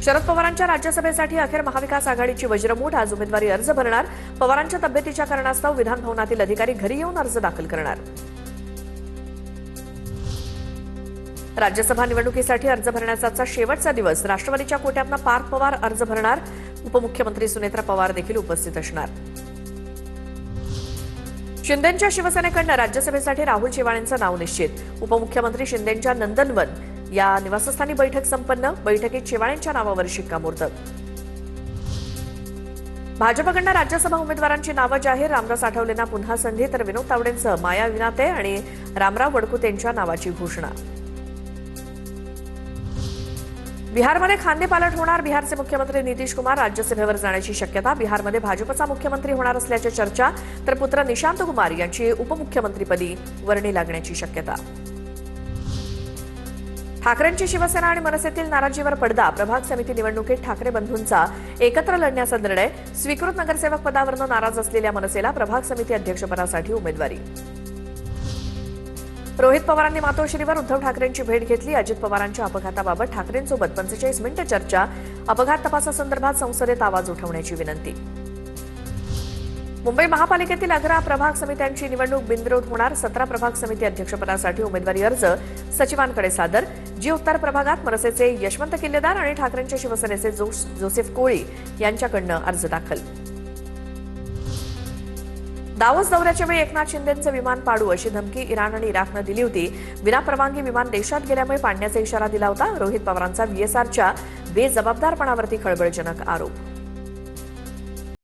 शरद पवारांच्या राज्यसभेसाठी अखेर महाविकास आघाडीची वज्रमूठ आज उमेदवारी अर्ज भरणार। पवारांच्या तब्येतीच्या कारणास्तव विधान भवनातील अधिकारी घरी येऊन अर्ज दाखल करणार। राज्यसभा निवडणुकीसाठी अर्ज भरण्याचा आजचा शेवटचा दिवस। राष्ट्रवादीच्या कोट्यातनं पार्थ पवार अर्ज भरणार। उपमुख्यमंत्री सुनेत्रा पवार देखील उपस्थित असणार। शिंदेंच्या शिवसेनेकडनं राज्यसभेसाठी राहुल शेवाळेंचं नाव निश्चित। उपमुख्यमंत्री शिंदेंच्या नंदनवन या निवासस्थानी बैठक संपन्न। बैठकीत शेवाळेंच्या नावावर शिक्कामोर्तब। भाजपकडनं राज्यसभा उमेदवारांची नावं जाहीर। रामदास आठवलेंना पुन्हा संधी तर विनोद तावडेंसह माया विनाते आणि रामराव वडकुतेंच्या नावाची घोषणा। बिहारमध्ये खांदेपालट होणार। बिहारचे मुख्यमंत्री नितीश कुमार राज्यसभेवर जाण्याची शक्यता। बिहारमध्ये भाजपचा मुख्यमंत्री होणार असल्याच्या चर्चा तर पुत्र निशांत कुमार यांची उपमुख्यमंत्रीपदी वर्णी लागण्याची शक्यता। ठाकरेंची शिवसेना आणि मनसेतील नाराजीवर पडदा। प्रभाग समिती निवडणुकीत ठाकरे बंधूंचा एकत्र लढण्याचा निर्णय। स्वीकृत नगरसेवक पदावरून नाराज असलेल्या मनसेला प्रभाग समिती अध्यक्षपदासाठी उमेदवारी। रोहित पवारांनी मातोश्रीवर उद्धव ठाकरेंची भेट घेतली। अजित पवारांच्या अपघाताबाबत ठाकरेंसोबत 45 मिनिटं चर्चा। अपघात तपासासंदर्भात संसदेत आवाज उठवण्याची विनंती। मुंबई महापालिकेतील 11 प्रभाग समित्यांची निवडणूक बिनविरोध होणार। 17 प्रभाग समिती अध्यक्षपदासाठी उमेदवारी अर्ज सचिवांकडे सादर। जी उत्तर प्रभागात मनसेचे यशवंत किल्लेदार आणि ठाकरेंच्या शिवसेनेचे जोसेफ कोळी यांच्याकडनं अर्ज दाखल। दावोस दौऱ्याच्या वेळी एकनाथ शिंदेंचं विमान पाडू अशी धमकी इराण आणि इराकनं दिली होती। विनापरवानगी विमान देशात गेल्यामुळे पाडण्याचा इशारा दिला होता। रोहित पवारांचा व्हीएसआरच्या बेजबाबदारपणावरती खळबळजनक आरोप।